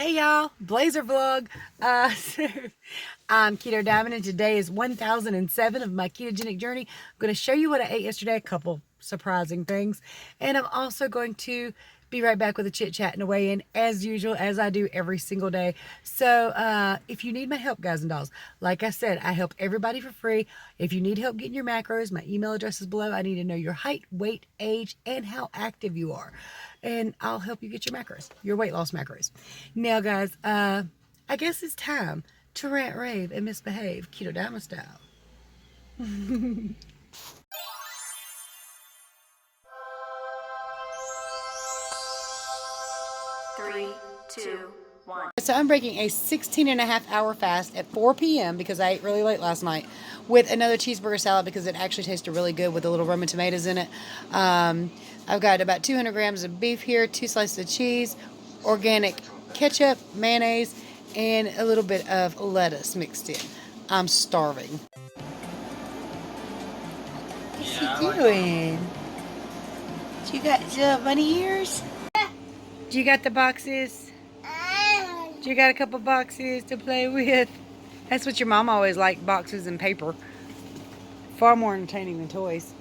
Hey y'all, Blazer vlog. I'm Keto Diamond and today is 1007 of my ketogenic journey. I'm going to show you what I ate yesterday, a couple surprising things. And I'm also going to be right back with a chit chat and a weigh in as usual, as I do every single day. So if you need my help, guys and dolls, like I said, I help everybody for free. If you need help getting your macros, my email address is below. I need to know your height, weight, age, and how active you are. And I'll help you get your macros, your weight loss macros. Now, guys, I guess it's time to rant, rave, and misbehave, Keto Diamond style. 3, 2, 1. So I'm breaking a 16-and-a-half-hour fast at 4 p.m. because I ate really late last night with another cheeseburger salad because it actually tasted really good with a little Roman tomatoes in it. I've got about 200 grams of beef here, 2 slices of cheese, organic ketchup, mayonnaise, and a little bit of lettuce mixed in. I'm starving. What's he doing? You got bunny ears? Do you got the boxes? You got a couple boxes to play with? That's what your mom always liked, boxes and paper. Far more entertaining than toys.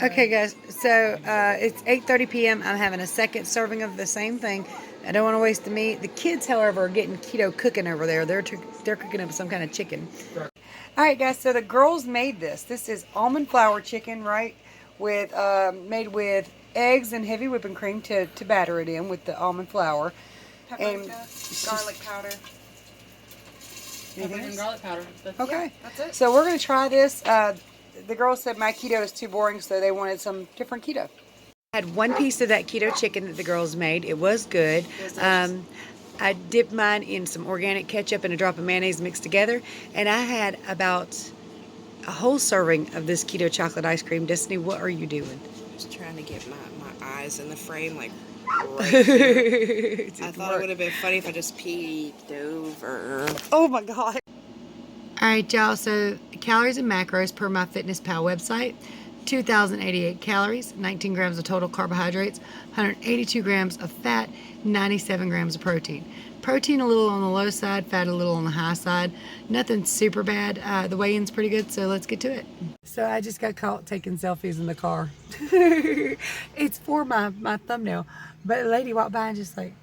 Okay, guys, so it's 8:30 p.m. I'm having a second serving of the same thing. I don't want to waste the meat. The kids, however, are getting keto cooking over there. They're cooking up some kind of chicken. All right, guys, so the girls made this. This is almond flour chicken, right? With made with eggs and heavy whipping cream to batter it in with the almond flour. Paprika, garlic powder. Anything And garlic powder. Okay. Yeah, that's it. So we're going to try this. The girls said my keto is too boring, so they wanted some different keto. I had one piece of that keto chicken that the girls made. It was good. I dipped mine in some organic ketchup and a drop of mayonnaise mixed together. And I had about a whole serving of this keto chocolate ice cream. Destiny, what are you doing? Just trying to get my eyes in the frame, like right here. I thought it would have been funny if I just peeked over. Oh my God. All right, y'all. So calories and macros per MyFitnessPal website. 2,088 calories, 19 grams of total carbohydrates, 182 grams of fat, 97 grams of protein. Protein a little on the low side, fat a little on the high side. Nothing super bad. The weigh-in's pretty good, so let's get to it. So I just got caught taking selfies in the car. It's for my thumbnail. But a lady walked by and just like,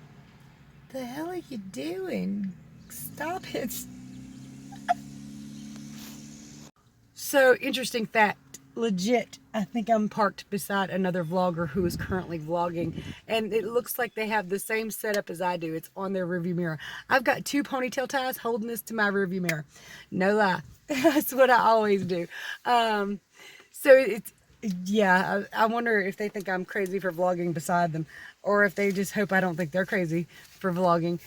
the hell are you doing? Stop it. So, interesting fact. Legit, I think I'm parked beside another vlogger who is currently vlogging, and it looks like they have the same setup as I do. It's on their rearview mirror. I've got 2 ponytail ties holding this to my rearview mirror. No lie. That's what I always do. So it's, yeah, I wonder if they think I'm crazy for vlogging beside them, or if they just hope I don't think they're crazy for vlogging.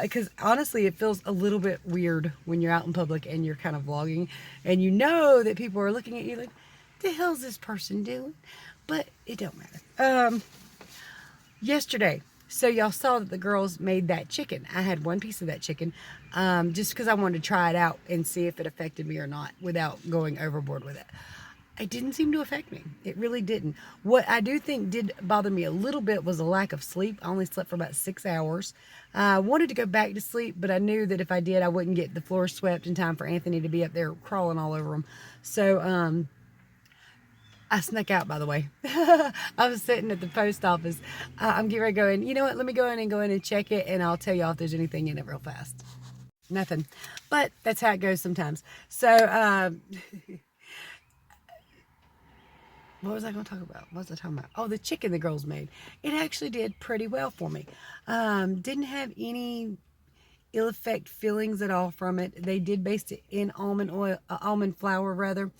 Because honestly, it feels a little bit weird when you're out in public and you're kind of vlogging, and you know that people are looking at you like, the hell's this person doing? But it don't matter. Yesterday, so y'all saw that the girls made that chicken. I had one piece of that chicken, just because I wanted to try it out and see if it affected me or not without going overboard with it. It didn't seem to affect me. It really didn't. What I do think did bother me a little bit was a lack of sleep. I only slept for about 6 hours. I wanted to go back to sleep, but I knew that if I did, I wouldn't get the floor swept in time for Anthony to be up there crawling all over them. So, I snuck out, by the way. I was sitting at the post office. I'm getting ready to go in. You know what? Let me go in and check it, and I'll tell y'all if there's anything in it real fast. Nothing. But that's how it goes sometimes. So, what was I going to talk about? What was I talking about? Oh, the chicken the girls made. It actually did pretty well for me. Didn't have any ill effect feelings at all from it. They did base it in almond flour rather,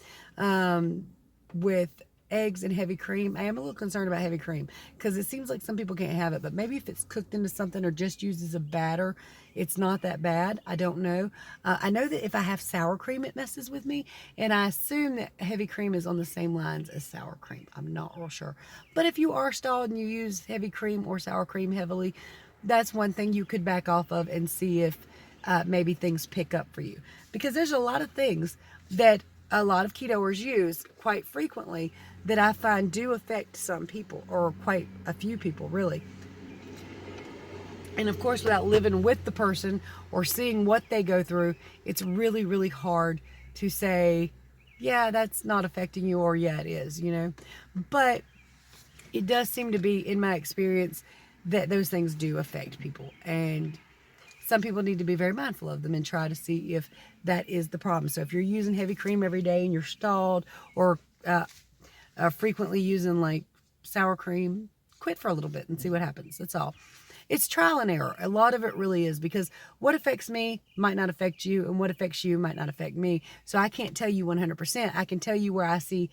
with eggs and heavy cream. I am a little concerned about heavy cream because it seems like some people can't have it, but maybe if it's cooked into something or just used as a batter, it's not that bad. I don't know. I know that if I have sour cream, it messes with me, and I assume that heavy cream is on the same lines as sour cream. I'm not real sure. But if you are stalled and you use heavy cream or sour cream heavily, that's one thing you could back off of and see if maybe things pick up for you. Because there's a lot of things that a lot of ketoers use quite frequently that I find do affect some people, or quite a few people really. And of course, without living with the person or seeing what they go through, it's really, really hard to say, yeah, that's not affecting you, or yeah, it is, you know. But it does seem to be, in my experience, that those things do affect people. And some people need to be very mindful of them and try to see if that is the problem. So if you're using heavy cream every day and you're stalled, or frequently using like sour cream, quit for a little bit and see what happens. That's all. It's trial and error. A lot of it really is, because what affects me might not affect you, and what affects you might not affect me. So I can't tell you 100%. I can tell you where I see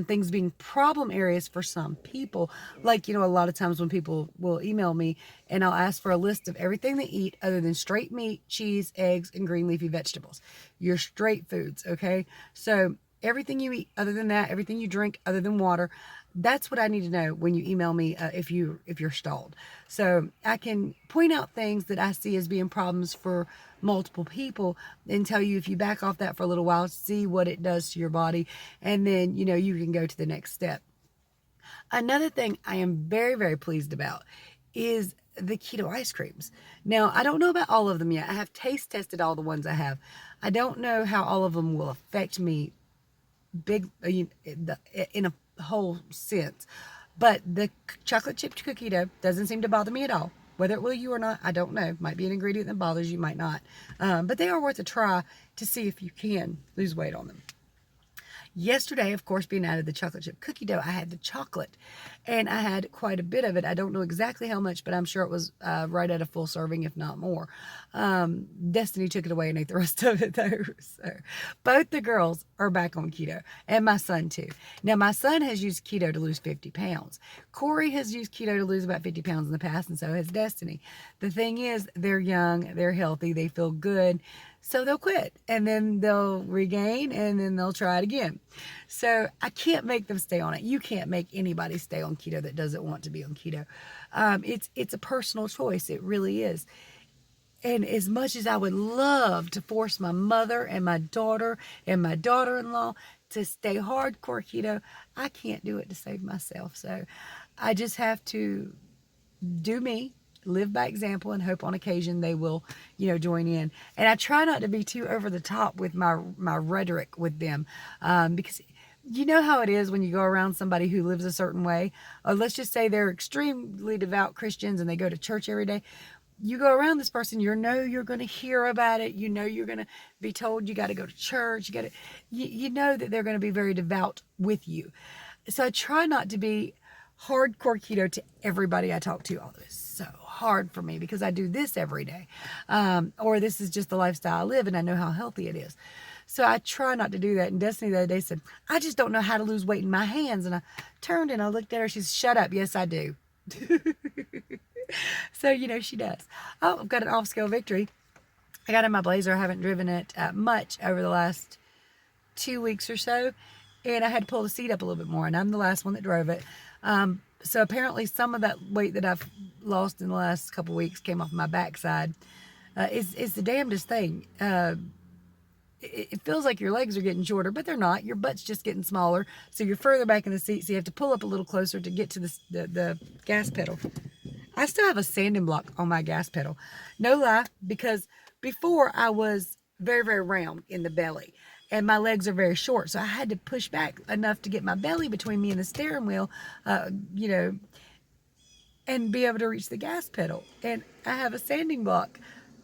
things being problem areas for some people. Like, you know, a lot of times when people will email me and I'll ask for a list of everything they eat other than straight meat, cheese, eggs, and green leafy vegetables. Your straight foods, okay? So everything you eat other than that, everything you drink other than water, that's what I need to know when you email me, if you're stalled. So I can point out things that I see as being problems for multiple people and tell you, if you back off that for a little while, see what it does to your body, and then, you know, you can go to the next step. Another thing I am very, very pleased about is the keto ice creams. Now, I don't know about all of them yet. I have taste tested all the ones I have. I don't know how all of them will affect me big in a whole sense, but the chocolate chip cookie dough doesn't seem to bother me at all. Whether it will you or not, I don't know. Might be an ingredient that bothers you, might not. But they are worth a try to see if you can lose weight on them. Yesterday, of course, being out of the chocolate chip cookie dough, I had the chocolate, and I had quite a bit of it. I don't know exactly how much, but I'm sure it was right at a full serving, if not more. Destiny took it away and ate the rest of it, though. So both the girls are back on keto, and my son too. Now, my son has used keto to lose 50 pounds. Corey has used keto to lose about 50 pounds in the past, and so has Destiny. The thing is, they're young, they're healthy, they feel good. So they'll quit, and then they'll regain, and then they'll try it again. So I can't make them stay on it. You can't make anybody stay on keto that doesn't want to be on keto. It's a personal choice. It really is. And as much as I would love to force my mother and my daughter and my daughter-in-law to stay hardcore keto, I can't do it to save myself. So I just have to do me, live by example, and hope on occasion they will, you know, join in. And I try not to be too over the top with my rhetoric with them, because you know how it is when you go around somebody who lives a certain way, or let's just say they're extremely devout Christians and they go to church every day. You go around this person, you know you're going to hear about it. You know you're going to be told you got to go to church. You know that they're going to be very devout with you. So I try not to be hardcore keto to everybody I talk to. Although it's so hard for me because I do this every day, or this is just the lifestyle I live, and I know how healthy it is. So I try not to do that. And Destiny the other day said, "I just don't know how to lose weight in my hands." And I turned and I looked at her. She said, "Shut up. Yes, I do." So, you know, she does. Oh, I've got an off-scale victory. I got in my Blazer. I haven't driven it much over the last 2 weeks or so, and I had to pull the seat up a little bit more, and I'm the last one that drove it. So apparently some of that weight that I've lost in the last couple of weeks came off my backside. It's the damnedest thing. It feels like your legs are getting shorter, but they're not. Your butt's just getting smaller, so you're further back in the seat, so you have to pull up a little closer to get to the gas pedal. I still have a sanding block on my gas pedal. No lie, because before I was very, very round in the belly and my legs are very short. So I had to push back enough to get my belly between me and the steering wheel, you know, and be able to reach the gas pedal. And I have a sanding block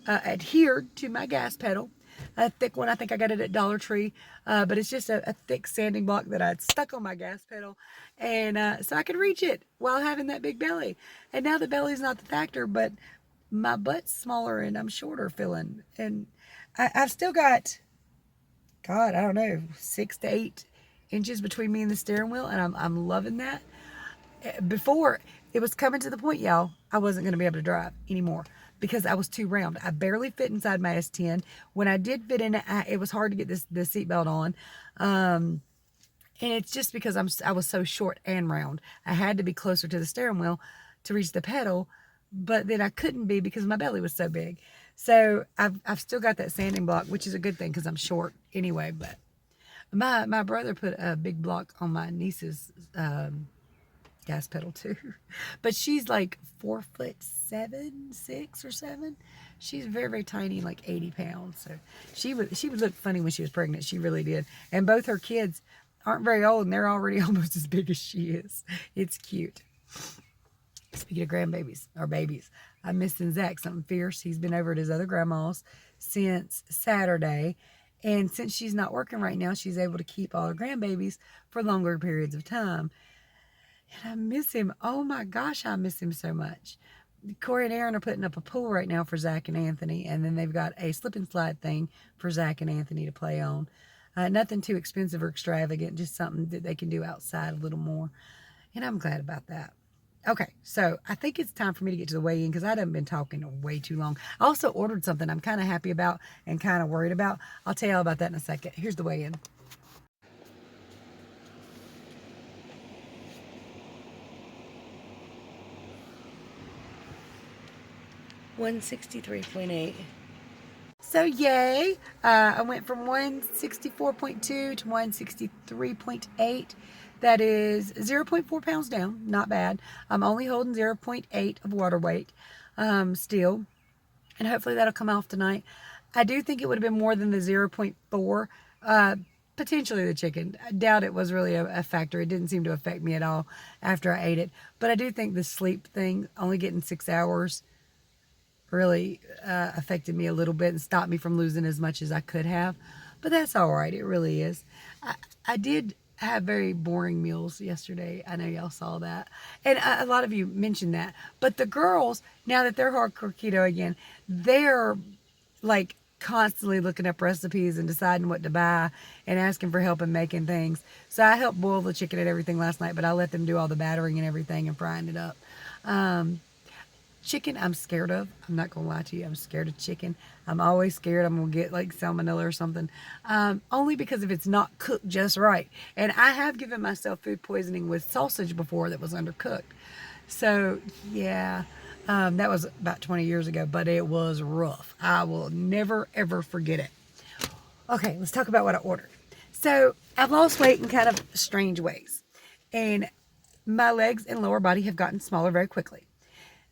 adhered to my gas pedal, a thick one. I think I got it at Dollar Tree, but it's just a thick sanding block that I'd stuck on my gas pedal, and so I could reach it while having that big belly. And now the belly's not the factor, but my butt's smaller and I'm shorter feeling, and I've still got, God, I don't know, 6 to 8 inches between me and the steering wheel, and I'm loving that. Before, it was coming to the point, y'all, I wasn't going to be able to drive anymore because I was too round. I barely fit inside my S10. When I did fit in it, it was hard to get the seatbelt on. And it's just because I was so short and round. I had to be closer to the steering wheel to reach the pedal, but then I couldn't be because my belly was so big. So I've still got that sanding block, which is a good thing because I'm short anyway. But my brother put a big block on my niece's gas pedal too. But she's like 4'7", 6 or 7. She's very, very tiny, like 80 pounds. So she would look funny when she was pregnant. She really did. And both her kids aren't very old, and they're already almost as big as she is. It's cute. Speaking of grandbabies or babies, I'm missing Zach something fierce. He's been over at his other grandma's since Saturday. And since she's not working right now, she's able to keep all her grandbabies for longer periods of time. And I miss him. Oh my gosh, I miss him so much. Corey and Aaron are putting up a pool right now for Zach and Anthony. And then they've got a slip and slide thing for Zach and Anthony to play on. Nothing too expensive or extravagant, just something that they can do outside a little more. And I'm glad about that. Okay, so I think it's time for me to get to the weigh-in because I haven't been talking way too long. I also ordered something I'm kind of happy about and kind of worried about. I'll tell you all about that in a second. Here's the weigh-in. $163.8. So yay, I went from 164.2 to 163.8. That is 0.4 pounds down, not bad. I'm only holding 0.8 of water weight still, and hopefully that'll come off tonight. I do think it would have been more than the 0.4, potentially the chicken. I doubt it was really a factor. It didn't seem to affect me at all after I ate it, but I do think the sleep thing, only getting 6 hours, really affected me a little bit and stopped me from losing as much as I could have. But that's all right. It really is. I did have very boring meals yesterday. I know y'all saw that. And a lot of you mentioned that. But the girls, now that they're hardcore keto again, they're like constantly looking up recipes and deciding what to buy and asking for help in making things. So I helped boil the chicken and everything last night, but I let them do all the battering and everything and frying it up. Chicken, I'm scared of. I'm not going to lie to you. I'm scared of chicken. I'm always scared I'm going to get like salmonella or something. Only because if it's not cooked just right. And I have given myself food poisoning with sausage before that was undercooked. So, yeah, that was about 20 years ago, but it was rough. I will never, ever forget it. Okay, let's talk about what I ordered. So, I've lost weight in kind of strange ways. And my legs and lower body have gotten smaller very quickly.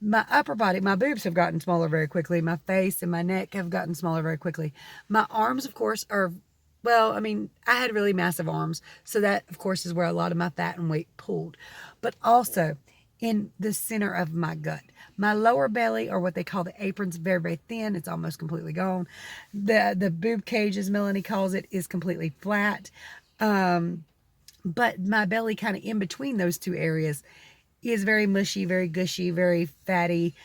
My upper body, my boobs have gotten smaller very quickly. My face and my neck have gotten smaller very quickly. My arms, of course, are, well, I mean, I had really massive arms. So that, of course, is where a lot of my fat and weight pulled. But also in the center of my gut. My lower belly, or what they call the apron's very, very thin. It's almost completely gone. The boob cage, as Melanie calls it, is completely flat. But my belly kind of in between those two areas is very mushy, very gushy, very fatty.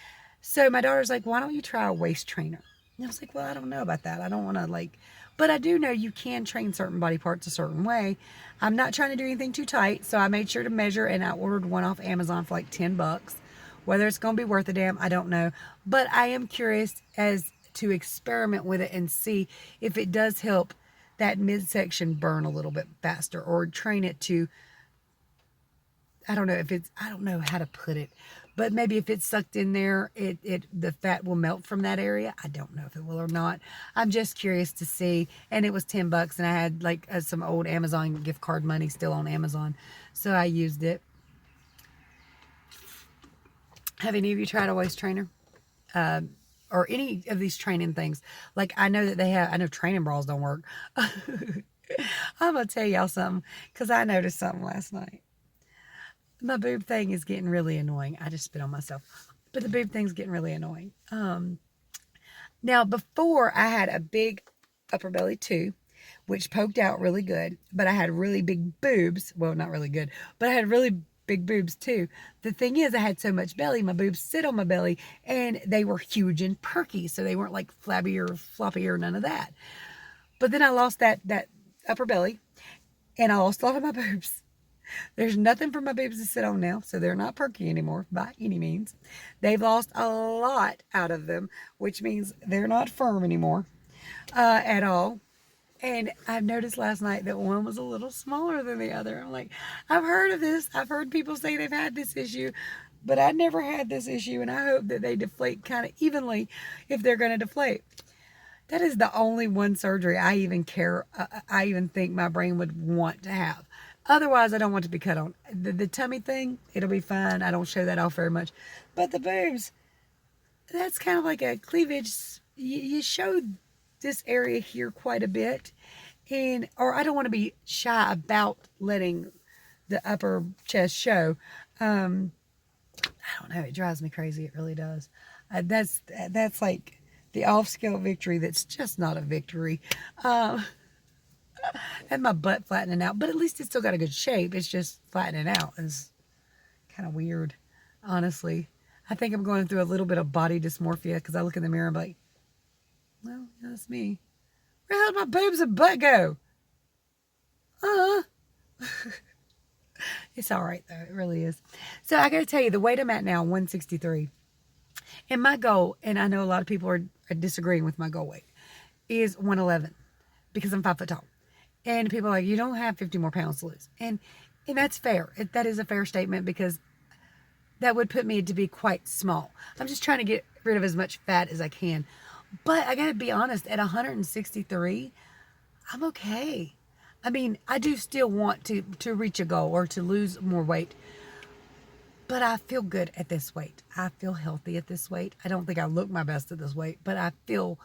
So my daughter's like, why don't you try a waist trainer? And I was like, well, I don't know about that. I don't want to but I do know you can train certain body parts a certain way. I'm not trying to do anything too tight. So I made sure to measure and I ordered one off Amazon for like $10. Whether it's going to be worth a damn, I don't know. But I am curious as to experiment with it and see if it does help that midsection burn a little bit faster or train it to, I don't know how to put it, but maybe if it's sucked in there, the fat will melt from that area. I don't know if it will or not. I'm just curious to see. And it was $10 and I had like some old Amazon gift card money still on Amazon. So I used it. Have any of you tried a waist trainer? Or any of these training things? Like I know training bras don't work. I'm going to tell y'all something because I noticed something last night. My boob thing is getting really annoying. I just spit on myself. But the boob thing's getting really annoying. Now, before I had a big upper belly too, which poked out really good. But I had really big boobs. Well, not really good. But I had really big boobs too. The thing is, I had so much belly. My boobs sit on my belly. And they were huge and perky. So they weren't like flabby or floppy or none of that. But then I lost that upper belly. And I lost a lot of my boobs. There's nothing for my boobs to sit on now, so they're not perky anymore by any means. They've lost a lot out of them, which means they're not firm anymore at all. And I've noticed last night that one was a little smaller than the other. I'm like, I've heard of this. I've heard people say they've had this issue, but I never had this issue, and I hope that they deflate kind of evenly if they're going to deflate. That is the only one surgery I even think my brain would want to have. Otherwise, I don't want to be cut on. The tummy thing, it'll be fine. I don't show that off very much. But the boobs, that's kind of like a cleavage. You show this area here quite a bit. Or I don't want to be shy about letting the upper chest show. I don't know. It drives me crazy. It really does. That's like the off-scale victory that's just not a victory. And my butt flattening out, but at least it's still got a good shape. It's just flattening out. It's kind of weird, honestly. I think I'm going through a little bit of body dysmorphia because I look in the mirror and I'm like, well, that's me. Where the hell did my boobs and butt go? It's all right, though. It really is. So I got to tell you, the weight I'm at now, 163. And my goal, and I know a lot of people are disagreeing with my goal weight, is 111 because I'm 5 foot tall. And people are like, you don't have 50 more pounds to lose. And that's fair. That is a fair statement because that would put me to be quite small. I'm just trying to get rid of as much fat as I can. But I got to be honest, at 163, I'm okay. I mean, I do still want to reach a goal or to lose more weight. But I feel good at this weight. I feel healthy at this weight. I don't think I look my best at this weight, but I feel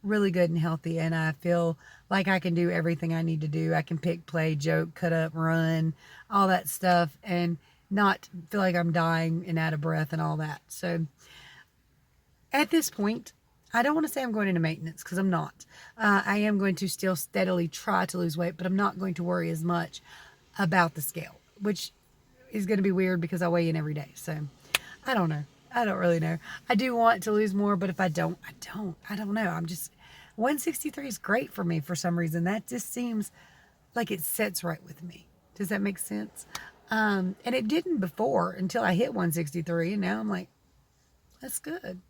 really good and healthy. And I feel like I can do everything I need to do. I can pick, play, joke, cut up, run, all that stuff, and not feel like I'm dying and out of breath and all that. So at this point, I don't want to say I'm going into maintenance because I'm not. I am going to still steadily try to lose weight, but I'm not going to worry as much about the scale, which is going to be weird because I weigh in every day. So I don't know. I don't really know. I do want to lose more, but if I don't, I don't. I don't know. 163 is great for me for some reason. That just seems like it sits right with me. Does that make sense? And it didn't before until I hit 163, and now I'm like, that's good.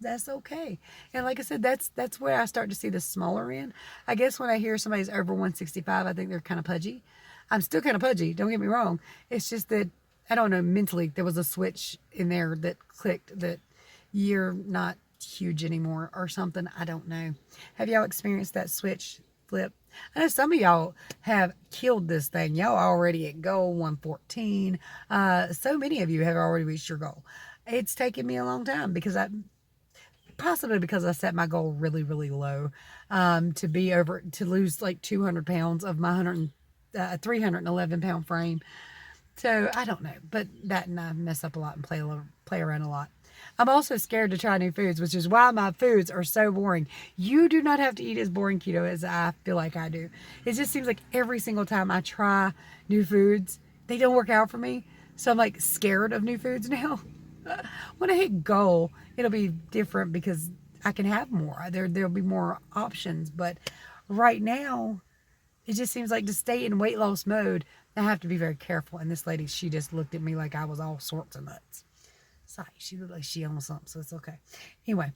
That's okay. And like I said, that's where I start to see the smaller end. I guess when I hear somebody's over 165, I think they're kind of pudgy. I'm still kind of pudgy, don't get me wrong. It's just that, I don't know, mentally, there was a switch in there that clicked that you're not huge anymore or something. I don't know. Have y'all experienced that switch flip? I know some of y'all have killed this thing. Y'all already at goal 114. So many of you have already reached your goal. It's taken me a long time because possibly because I set my goal really, really low, to lose like 200 pounds of my 311 pound frame. So I don't know, but that and I mess up a lot and play around a lot. I'm also scared to try new foods, which is why my foods are so boring. You do not have to eat as boring keto as I feel like I do. It just seems like every single time I try new foods, they don't work out for me. So I'm like scared of new foods now. When I hit goal, it'll be different because I can have more. There'll be more options. But right now, it just seems like to stay in weight loss mode, I have to be very careful. And this lady, she just looked at me like I was all sorts of nuts. Sorry, she looked like she on something, so it's okay. Anyway,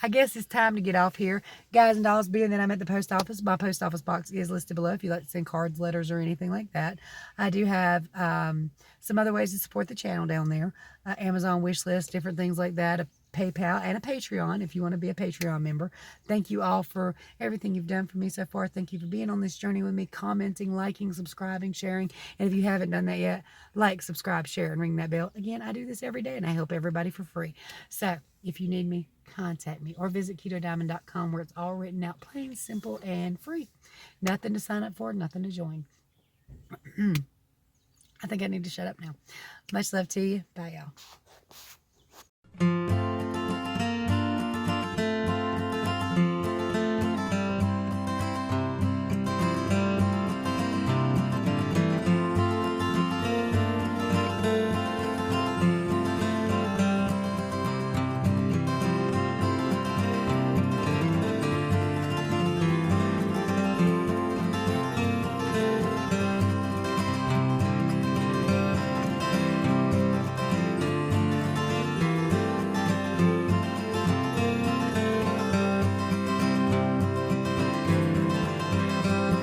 I guess it's time to get off here. Guys and dolls, being that I'm at the post office, my post office box is listed below if you'd like to send cards, letters, or anything like that. I do have some other ways to support the channel down there. Amazon wish list, different things like that. A PayPal and a Patreon if you want to be a Patreon member. Thank you all for everything you've done for me so far. Thank you for being on this journey with me, commenting, liking, subscribing, sharing. And if you haven't done that yet, like, subscribe, share, and ring that bell. Again, I do this every day and I help everybody for free. So if you need me, contact me or visit ketodiamond.com where it's all written out plain, simple, and free. Nothing to sign up for, nothing to join. I think I need to shut up now. Much love to you. Bye, y'all.